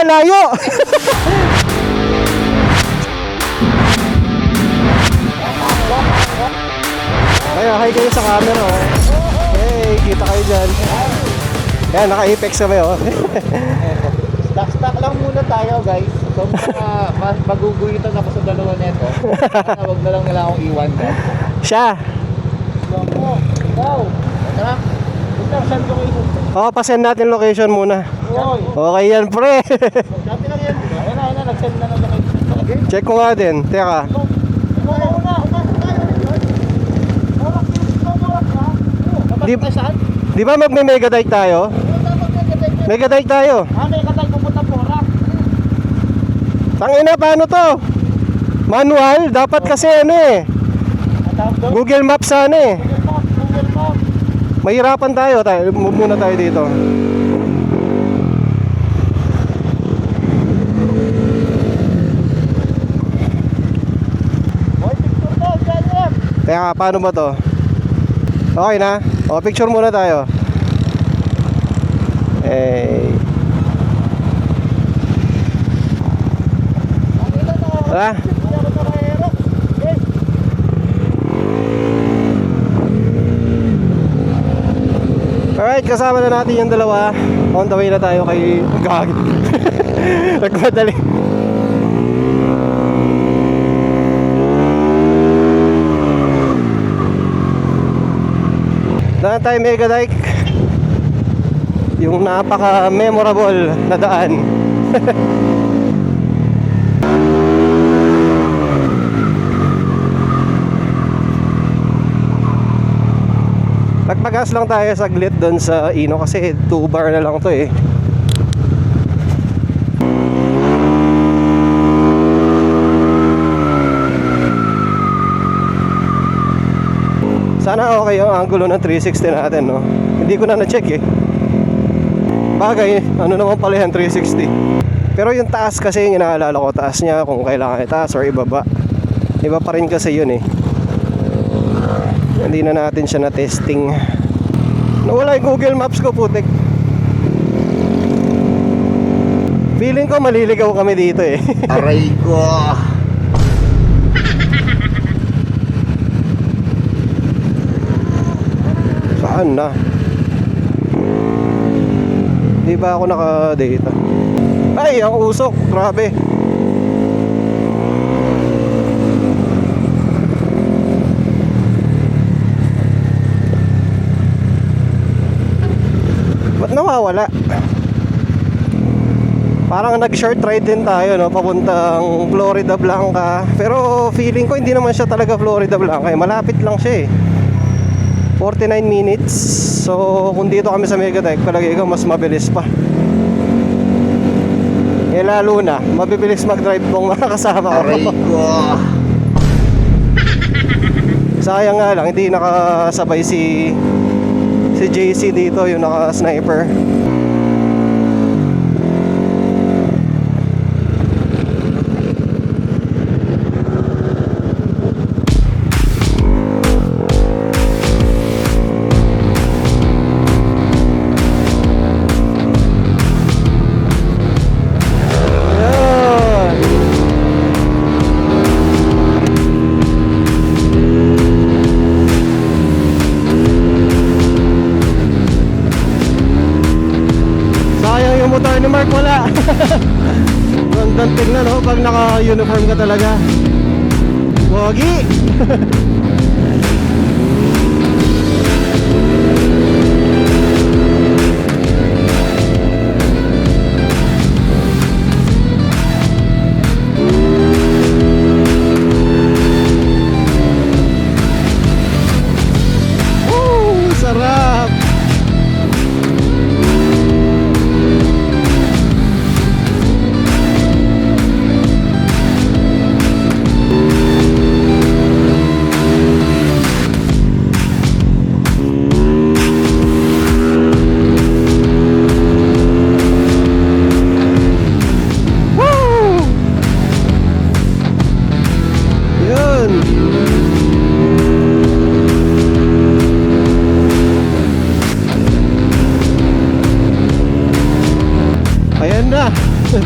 layo. Kaya hi kayo sa camera, oh. Hey, kita kayo dyan. Yan, naka-apex kami, oh. Stock lang muna tayo, guys. So, magugulitan ako sa dalawa neto. Huwag na lang nila akong iwan dyan. Siya. Ikaw. Tara. Send ko kayo. Oo, pasend natin location muna. Okay yan, pre. Dati lang yan. Ayun na, nag-send na lang kayo. Check ko nga din. Teka. Di ba magme-megadike tayo? Megadike tayo. Megadike pupunta po, Rak. Tangina, paano to? Manual? Dapat kasi ano eh. Google Maps sana eh. Google Maps. Mahirapan tayo. Move muna tayo dito. Teka, paano ba to? Okay na? O, picture muna tayo. Tara. Alright, kasama na natin yung dalawa. On the way na tayo kay Gagi. Nagmadali. Daan tayo Megadike. Yung napaka-memorable na daan. Nagpagas lang tayo saglit doon sa Ino kasi 2 bar na lang to eh. Sana okay yung angulo ng 360 natin, no? Hindi ko na na-check eh. Bagay, ano naman pala yan 360. Pero yung taas kasi yung inaalala ko, taas niya kung kailangan itaas or ibaba. Iba pa rin kasi yun eh. Hindi na natin siya na-testing. Nawala yung Google Maps ko, putik. Feeling ko maliligaw kami dito eh. Aray ko. Saan na? Di ba ako naka-data? Ay, ang usok, grabe. Ba't nawawala? Parang nag-short ride din tayo, no? Papuntang Florida Blanca. Pero feeling ko hindi naman siya talaga Florida Blanca eh. Malapit lang siya eh. 49 minutes. So kung dito kami sa Megadike, palagi ko mas mabilis pa. Eh lalo na, mabibilis mag-drive tong mga kasama ko. Aray ko. Sayang nga lang, hindi nakasabay si JC dito, yung naka-sniper. Motor ni Mark wala. Gandang tignan, no? Pag naka-uniform ka talaga. Pogi. Sarap.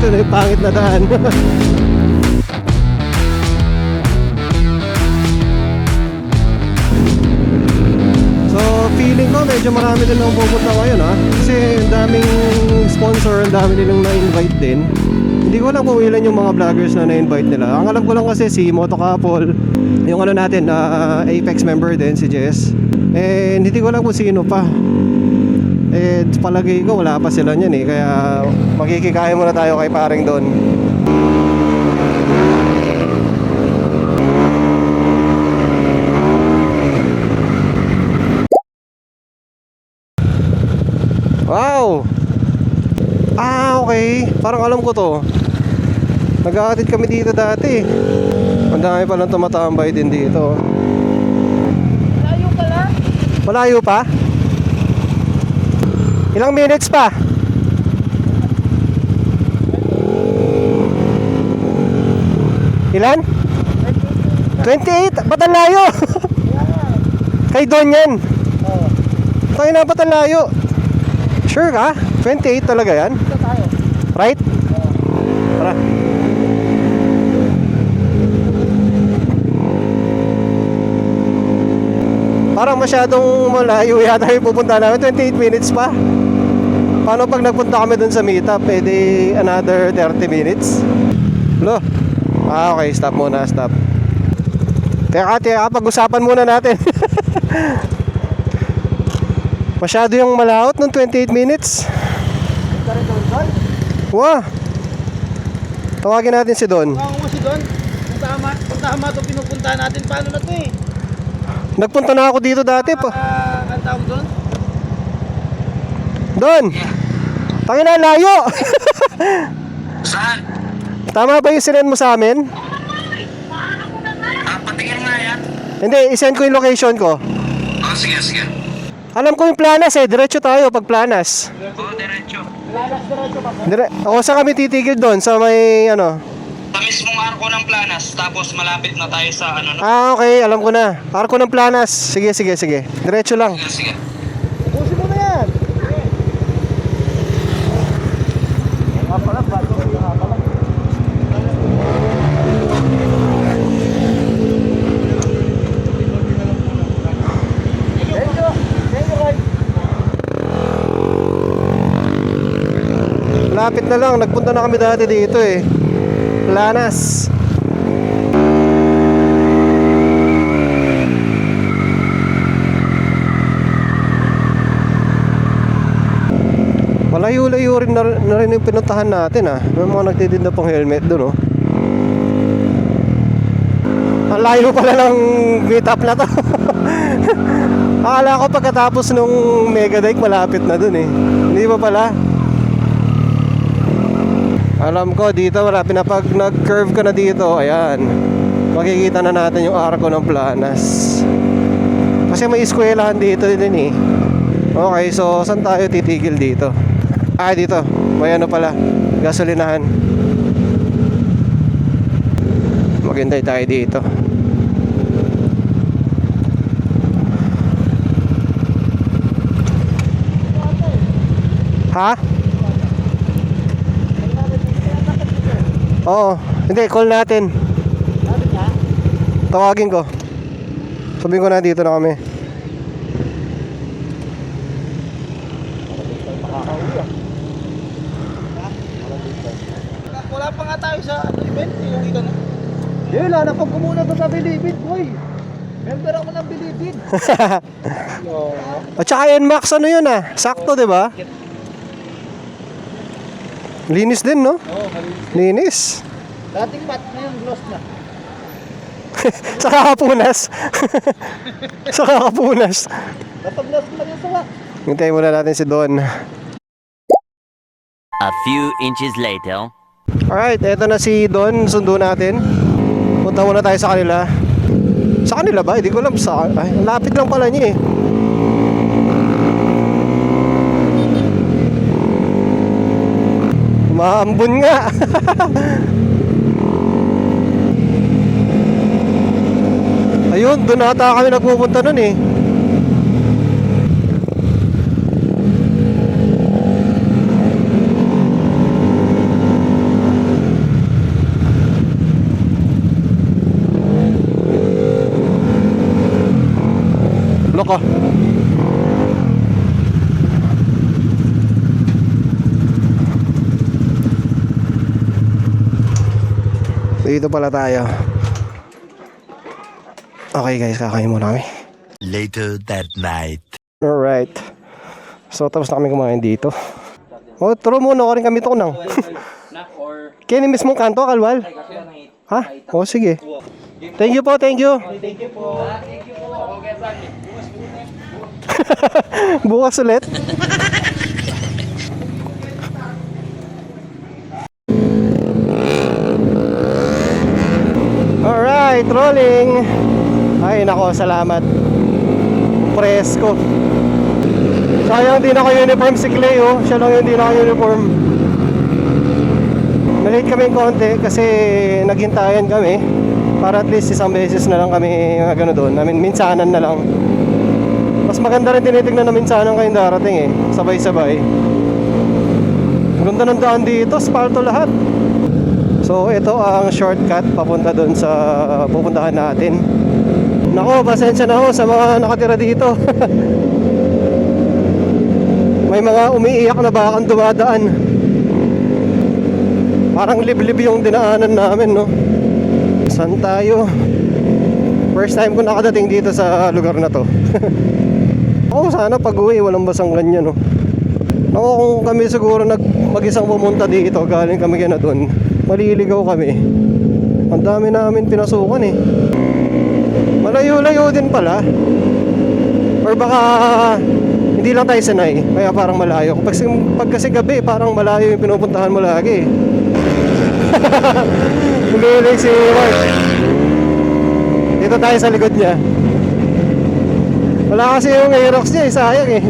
Ito na yung pangit na daan. So feeling ko medyo marami din ang pupunta ngayon ha. Kasi ang daming sponsor, ang dami nilang na-invite din. Hindi ko alam kung ilan yung mga vloggers na na-invite nila. Ang alam ko lang kasi si Moto Couple, yung ano natin, Apex member din, si Jess. And hindi ko alam kung sino pa. Eh palagay ko wala pa sila niyan eh. Kaya makikikain muna tayo kay paring doon. Wow! Okay. Parang alam ko to. Nag-aatid kami dito dati. Ang dami palang tumatambay din dito. Malayo ka lang. Malayo pa? Ilang minutes pa? Ilan? 28? Ba't ang layo? Kay Don yan. Oo. Tayo na, ba't ang layo? Sure ka? 28 talaga yan? Dito tayo. Right? Tara. Parang masyadong malayo yata yung pupunta namin. 28 minutes pa. Paano pag nagpunta kami dun sa meetup? Pwede another 30 minutes? Lo. Okay, stop muna, stop. Teka, pag-usapan muna natin. Masyado yung malawot ng 28 minutes. Ito rin doon, Don. Wow. Tawagin natin si Don. Kung mo si Don, kung tama ito pinupuntahan natin, paano na ito eh? Nagpunta na ako dito dati pa. Ang tawag doon? Don. Tangin na, layo. Saan? Tama ba yung sinend mo sa amin? Patingin nga yan. Hindi, isend ko yung location ko. Oh, sige, sige. Alam ko yung Planas eh, diretso tayo pag Planas. Oh, diretso. Diretso pa. O saan kami titigil doon? Sa may ano? Sa mismong arko ng Planas, tapos malapit na tayo sa ano. Okay, alam ko na. Arko ng Planas. Sige. Diretso lang. Sige, sige. Pusin mo na yan. Nga pala, bago nga pala. Lapit na lang, nagpunta na kami dati dito eh. Planas. Malayo-layo rin na rin yung pinuntahan natin ah. May mga nagtitinda pang helmet doon oh. Ang layo pala ng meetup na to. Akala ko pagkatapos nung Megadike malapit na dun eh. Hindi pa pala. Alam ko dito marami na pag nag-curve ka na dito, ayan. Makikita na natin yung arko ng Planas. Kasi may eskwelahan dito din eh. Okay, so saan tayo titigil dito? Dito. May ano pala, gasolinahan. Maghintay tayo dito. Ha? Oo, hindi, call natin. Tawagin ko. Sabihin ko na dito na kami. Wala pa nga tayo sa event, yung ito na. Wala na pag kumuna to sa Bilibid, boy. Member ako ng Bilibid. At saka NMAX ano yun ah, sakto 'di ba? Linis din no? Oo, malinis. Linis. Dating pat na yung gloss na. Sa kakapunas. Sa kakapunas. Basta gloss na yung sawa. Hintayin muna natin si Don. A few inches later. Alright, eto na si Don. Sundo natin. Punta muna tayo sa kanila. Sa kanila ba? Hindi ko alam sa... Ay, lapit lang pala niya eh. Maambon nga. Ayun, doon ata kami nagpupunta nun eh. ko. Dito pala tayo. Okay guys, kakain muna kami. Later that night. Alright. So tapos na kami kumain dito. Oh, turo muna ko rin kami to nang. Kaya ni mismong kanto, Kalwal? Ha? Oh, sige. Thank you po, thank you. Thank you po. Bukas ulit. Alright, rolling. Ay, nako, salamat. Presko. Sayang di naka-uniform si Clay, oh. Siya lang yung di naka-uniform. Nalate kami konti kasi naghintayan kami para at least isang beses na lang kami gano doon. Minsanan na lang. Mas maganda rin tinitignan na minsanan kayong darating eh. Sabay-sabay. Ganda ng daan dito, spalto lahat. So ito ang shortcut papunta doon sa pupuntahan natin. Nako, pasensya na ho sa mga nakatira dito. May mga umiiyak na bakang dumadaan. Parang liblib yung dinaanan namin, no? Saan tayo? First time ko nakadating dito sa lugar na to. Ako sana pag-uwi walang basang ganyan, no? Ako kung kami siguro mag-isang pumunta dito, galing kami kaya na doon, maliligaw kami. Ang dami namin pinasukan eh. Malayo-layo din pala. Or baka hindi lang tayo sanay, kaya parang malayo. Pag kasi gabi, parang malayo yung pinupuntahan mo lagi. Humiling si Mark. Dito tayo sa likod niya. Wala kasi yung Aerox niya, sayang eh.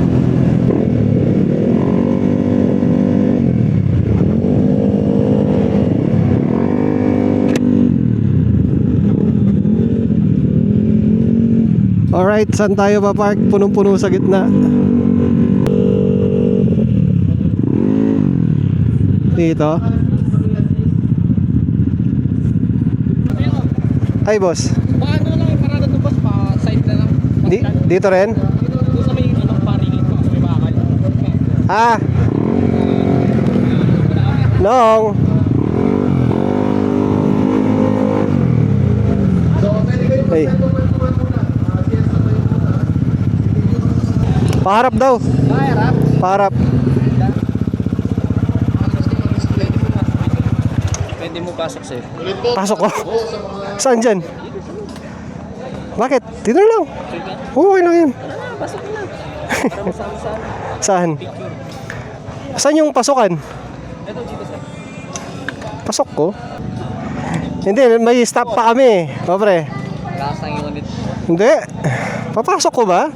Alright, saan tayo pa park? Punong-puno sa gitna. Dito. Ay, boss. Baka ano lang yung parada to boss, pa side na lang. Dito rin? Doon sa may anong paringin pa, sa may bakal. Ah. Long. Hey. Paharap daw. Harap. Paharap. Pwede mo pasok sir. Pasok ko. Saan dyan? Bakit? Dito na lang. Oo, okay lang yun. Pasok na. Para masama-sama. Saan? Saan yung pasukan? Ito dito sir. Pasok ko? Hindi, may stop pa kami. Pre. Last ang unit. Hindi. Papasok ko ba?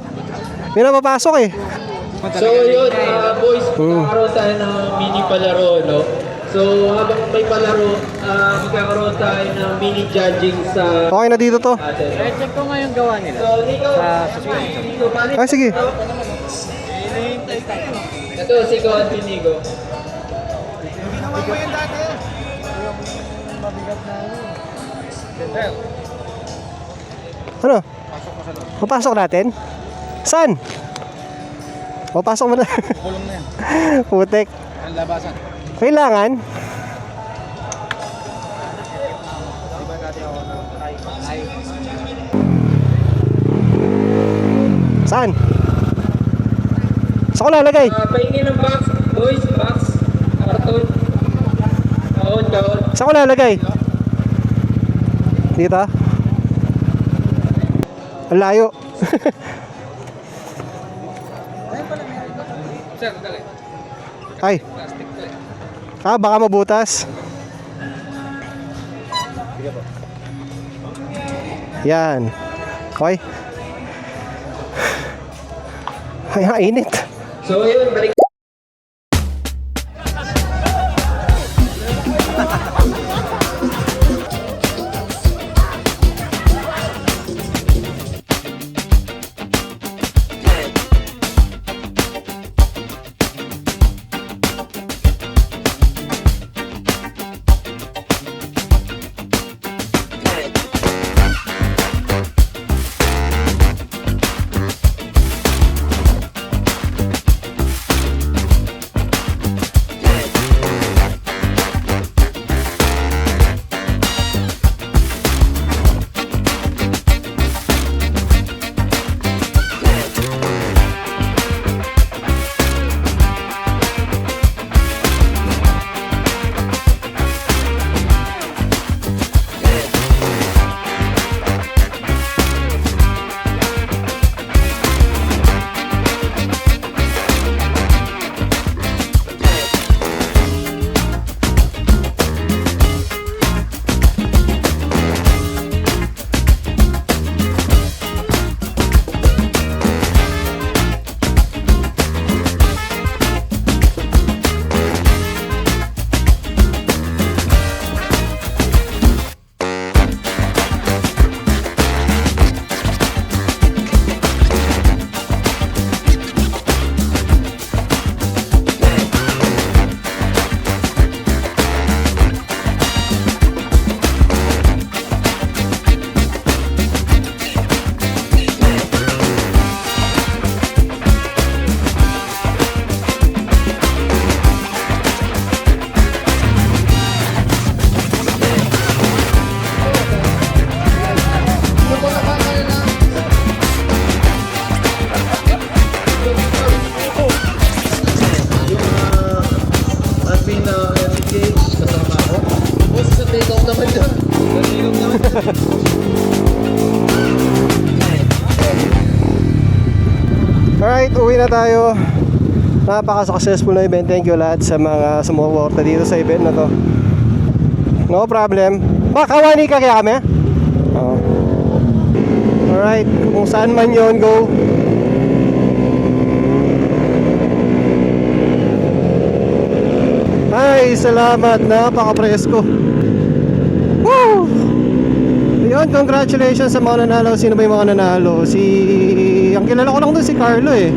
May napapasok eh. So yun, boys, magkakaroon tayo ng mini palaro, no? So habang may palaro, magkakaroon tayo ng mini judging sa Okay na dito to. atin. Check ko nga yung gawa nila. So Nico, Nico, paano? Ay, sige. Ito, si Go at Nico. Ano? Papasok natin? Saan? Papasok mo na. Kulong na yan. Putek. Ang labasan. Kailangan? Saan? Saan ko lalagay? Pahingi ng box, boys, box, karton. Kaon, kaon. Saan ko lalagay? Dito? Ang layo. Sir, dali. Ay. Plastic to eh. Ah, baka mabutas. Yan. Okay. Ay, init. So yun, balik. na tayo. Napaka-successful na event. Thank you lahat sa mga sumuporta dito sa event na to. No problem. Kawani ka kaya kami? Oo. Alright, kung saan man yon, go. Ay, salamat. Napaka-presko. Woo! Yun, congratulations sa mga nanalo. Sino ba yung mga nanalo? Ang kilala ko lang doon si Carlo eh.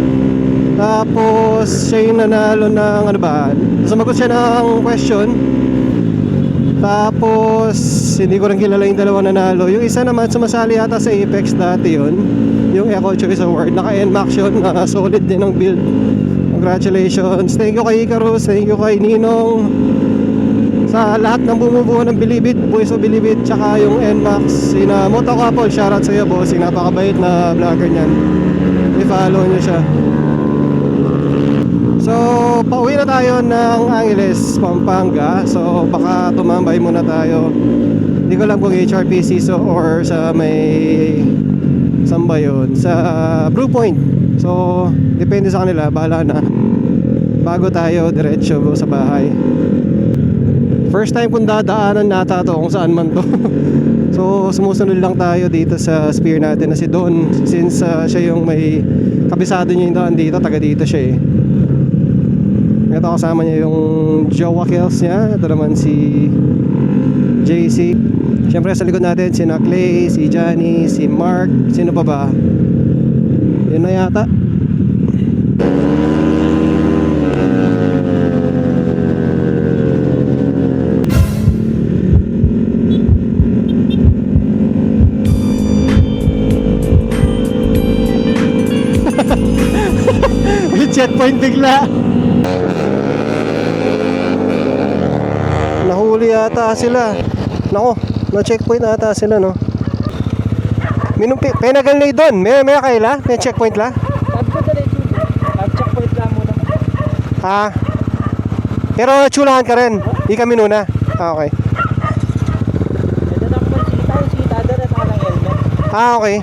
Tapos siya yung nanalo ng ano ba? Sumagot siya ng question. Tapos hindi ko rin kilala yung dalawang nanalo. Yung isa naman sumasali yata sa Apex dati yun. Yung Eco Choice Award. Naka-NMAX yun. Solid din ang build. Congratulations. Thank you kay Icarus. Thank you kay Ninong. Sa lahat ng bumubuo ng Bilibid, Boys of Bilibid, tsaka yung NMAX, sina Moto Couple, shoutout sa iyo boss, napakabait na vlogger niyan. I-follow niyo siya. So, pauwi na tayo ng Angeles, Pampanga. So, baka tumambay muna tayo. Hindi ko lang kung HRPC or sa may saan ba yun? Sa Blue Point. So, depende sa kanila, bahala na. Bago tayo diretso sa bahay. First time kong dadaanan nata to kung saan man to. So sumusunod lang tayo dito sa spear natin na si Don. Since siya yung may kabisado niya yung daan dito, taga dito siya eh. Ito kasama niya yung Jowa Kills niya. Ito naman si JC. Siyempre sa likod natin si Clay, si Johnny, si Mark. Sino pa ba? Yun na yata. Checkpoint bigla. Nahuli yata sila. Nako, na-checkpoint ata sila, no? Penagal na doon. May kaila? May checkpoint la? Checkpoint lang muna. Pero chulahan ka rin. Di kami nuna. Okay. Ito na po, sita doon at nakalang helmet. Okay.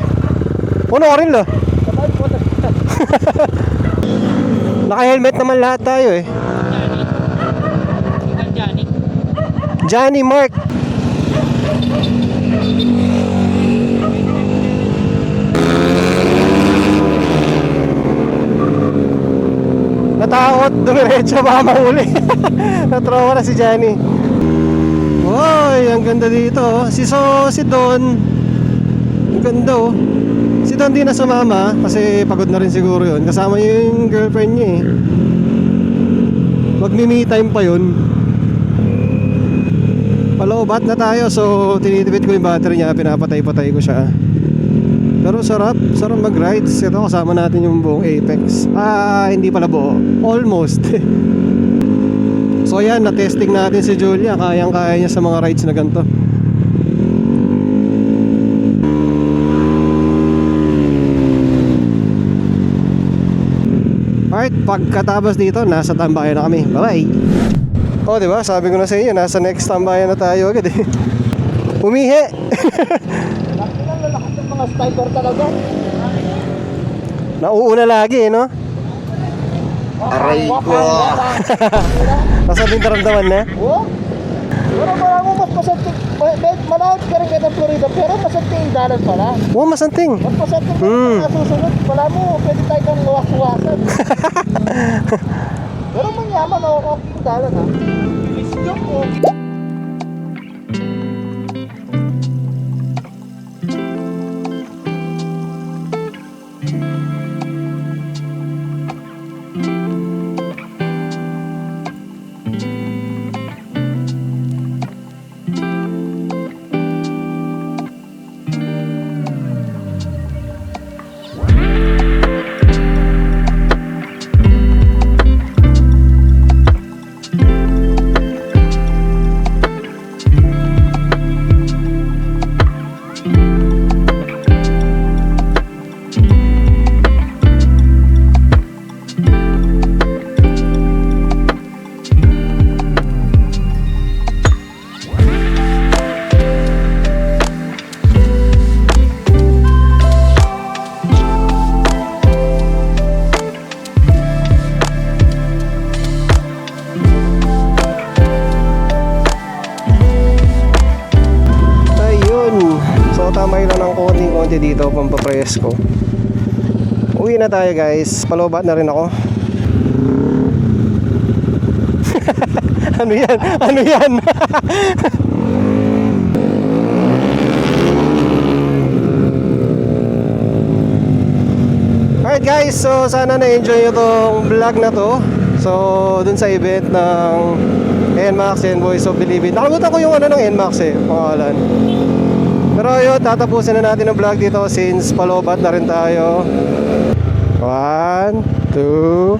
Puno ka rin la. Sabay po, Naka-helmet naman lahat tayo eh. Johnny, Mark. Natakot, dumiretso baka mahuli. Natrawa na si Johnny. Hoy, ang ganda dito. Si Don. Ang ganda oh. Si Don di na sumama kasi pagod na rin siguro yun. Kasama niya yung girlfriend niya eh. Magmi-me time pa yun. Paloobat na tayo, so tinitipid ko yung battery niya. Pinapatay-patay ko siya. Pero sarap mag-rides. Ito kasama natin yung buong Apex. Hindi pala buo. Almost. So yan, na-testing natin si Julia. Kayang-kaya niya sa mga rides na ganito. Alright, pagkatapos dito, nasa tambayan na kami. Bye-bye! Oh, diba? Sabi ko na sa inyo, nasa next tambayan na tayo agad eh. Umihi! lahat ng mga sniper talaga. Nauuna lagi eh, no? Aray ko. Nasa din naramdaman na? Oo. Pero marami mas masanting. Malawit ka rin kayo ng Florida, pero masanting yung dalan pala. Oo, masanting. Mas masanting yung susunod. Wala mo, pwede tayo kang luwas-luwasan. Pero manyaman ako yung dalan ha. Let's go. kuryente dito, pampapresko. Uwi na tayo guys, palobat na rin ako. Ano yan? Ano yan? Alright guys, so sana na-enjoy nyo tong vlog na to. So dun sa event ng NMAX and Voice of Bilibid. Nakalimutan ko yung ano ng NMAX eh, pangalan. Pero yun, tatapusin na natin ang vlog dito since palobat na rin tayo. 1, 2.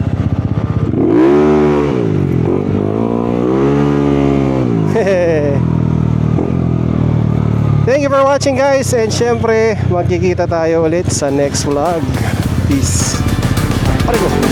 Thank you for watching guys, and syempre magkikita tayo ulit sa next vlog. Peace. Pare ko.